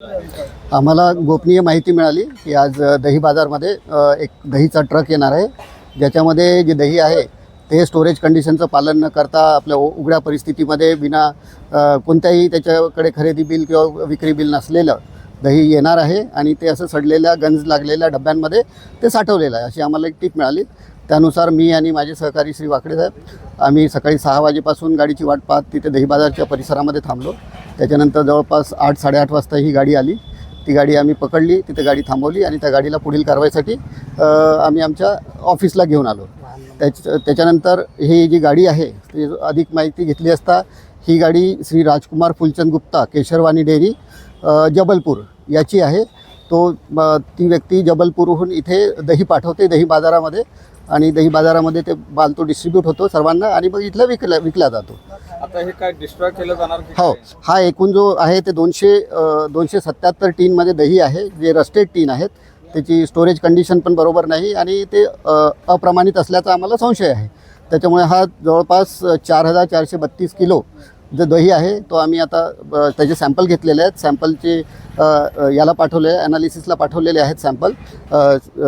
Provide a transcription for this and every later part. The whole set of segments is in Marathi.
आम्हाला गोपनीय माहिती मिळाली की आज दही बाजारमध्ये एक दहीचा ट्रक येणार आहे, ज्याच्यामध्ये जे दही आहे ते स्टोरेज कंडिशनचं पालन न करता आपल्या उघड्या परिस्थितीमध्ये बिना कोणत्याही त्याच्याकडे खरेदी बिल किंवा विक्री बिल नसलेलं दही येणार आहे आणि ते असं सडलेल्या गंज लागलेल्या डब्यांमध्ये ते साठवलेलं आहे अशी आम्हाला एक टीप मिळाली। त्यानुसार मी आणि माझे सहकारी श्री वाकडे साहेब आम्ही सकाळी 6 वाजेपासून गाडीची वाट पाहत तिथे दही बाजारच्या परिसरामध्ये थांबलो। त्याच्यानंतर जवळपास 8-8:30 वाजता ही गाडी आली। ती गाडी आम्ही पकडली, तिथे गाडी थांबवली आणि त्या गाडीला पुढील कारवाईसाठी आम्ही आमच्या ऑफिसला घेऊन आलो। त्याच्यानंतर ही जी गाडी आहे ती अधिक माहिती घेतली असता ही गाडी श्री राजकुमार फुलचंद गुप्ता केशरवाणी डेअरी जबलपूर याची आहे। ती व्यक्ती जबलपूरहून इथे दही पाठवते दही बाजारामध्ये आणि दही बाजारामध्ये ते माल तो डिस्ट्रीब्यूट होतो सर्वांना आणि मग इथला विकला जातो। आता हे काय डिस्ट्रॉय केलं जाणार? हो, हा एकूण जो आहे ते 277 टीनमध्ये दही आहे, जे रस्टेड टीन आहेत। त्याची स्टोरेज कंडिशन पण बरोबर नाही आणि ते अप्रमाणित असल्याचा आम्हाला संशय आहे। त्याच्यामुळे हा जवळपास 4432 किलो जो दही आहे तो आम्ही आता त्याचे सॅम्पल घेतलेले आहेत। सॅम्पलचे याला पाठवले आहे, ॲनालिसिसला पाठवलेले आहेत सॅम्पल।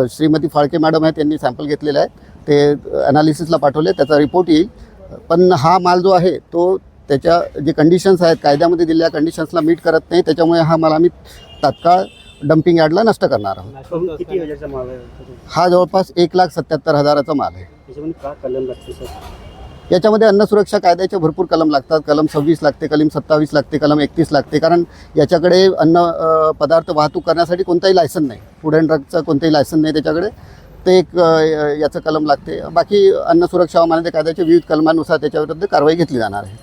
श्रीमती फाळके मॅडम आहेत, त्यांनी सॅम्पल घेतलेले आहेत, ते ॲनालिसिसला पाठवले, त्याचा रिपोर्ट येईल। पण हा माल जो आहे तो त्याच्या जे कंडिशन्स आहेत कायद्यामध्ये दिलेल्या कंडिशन्सला मीट करत नाही, त्याच्यामुळे हा माल आम्ही तात्काळ डम्पिंग यार्डला नष्ट करणार आहोत। किती वेळेचा माल आहे? हा जवळपास 1,77,000चा माल आहे। त्याच्यामध्ये काय कलम लागते सर? याच्यामध्ये अन्न सुरक्षा कायद्याचे भरपूर कलम लागतात। कलम 26 लागते, कलम 27 लागते, कलम 31 लागते, कारण याच्याकडे अन्न पदार्थ वाहतूक करण्यासाठी कोणताही लायसन नाही, फूड अँड ड्रगचं कोणताही लायसन नाही त्याच्याकडे, ते एक याचं कलम लागते। बाकी अन्न सुरक्षा व मान्यता कायद्याच्या विविध कलमांनुसार त्याच्याविरुद्ध कारवाई घेतली जाणार आहे।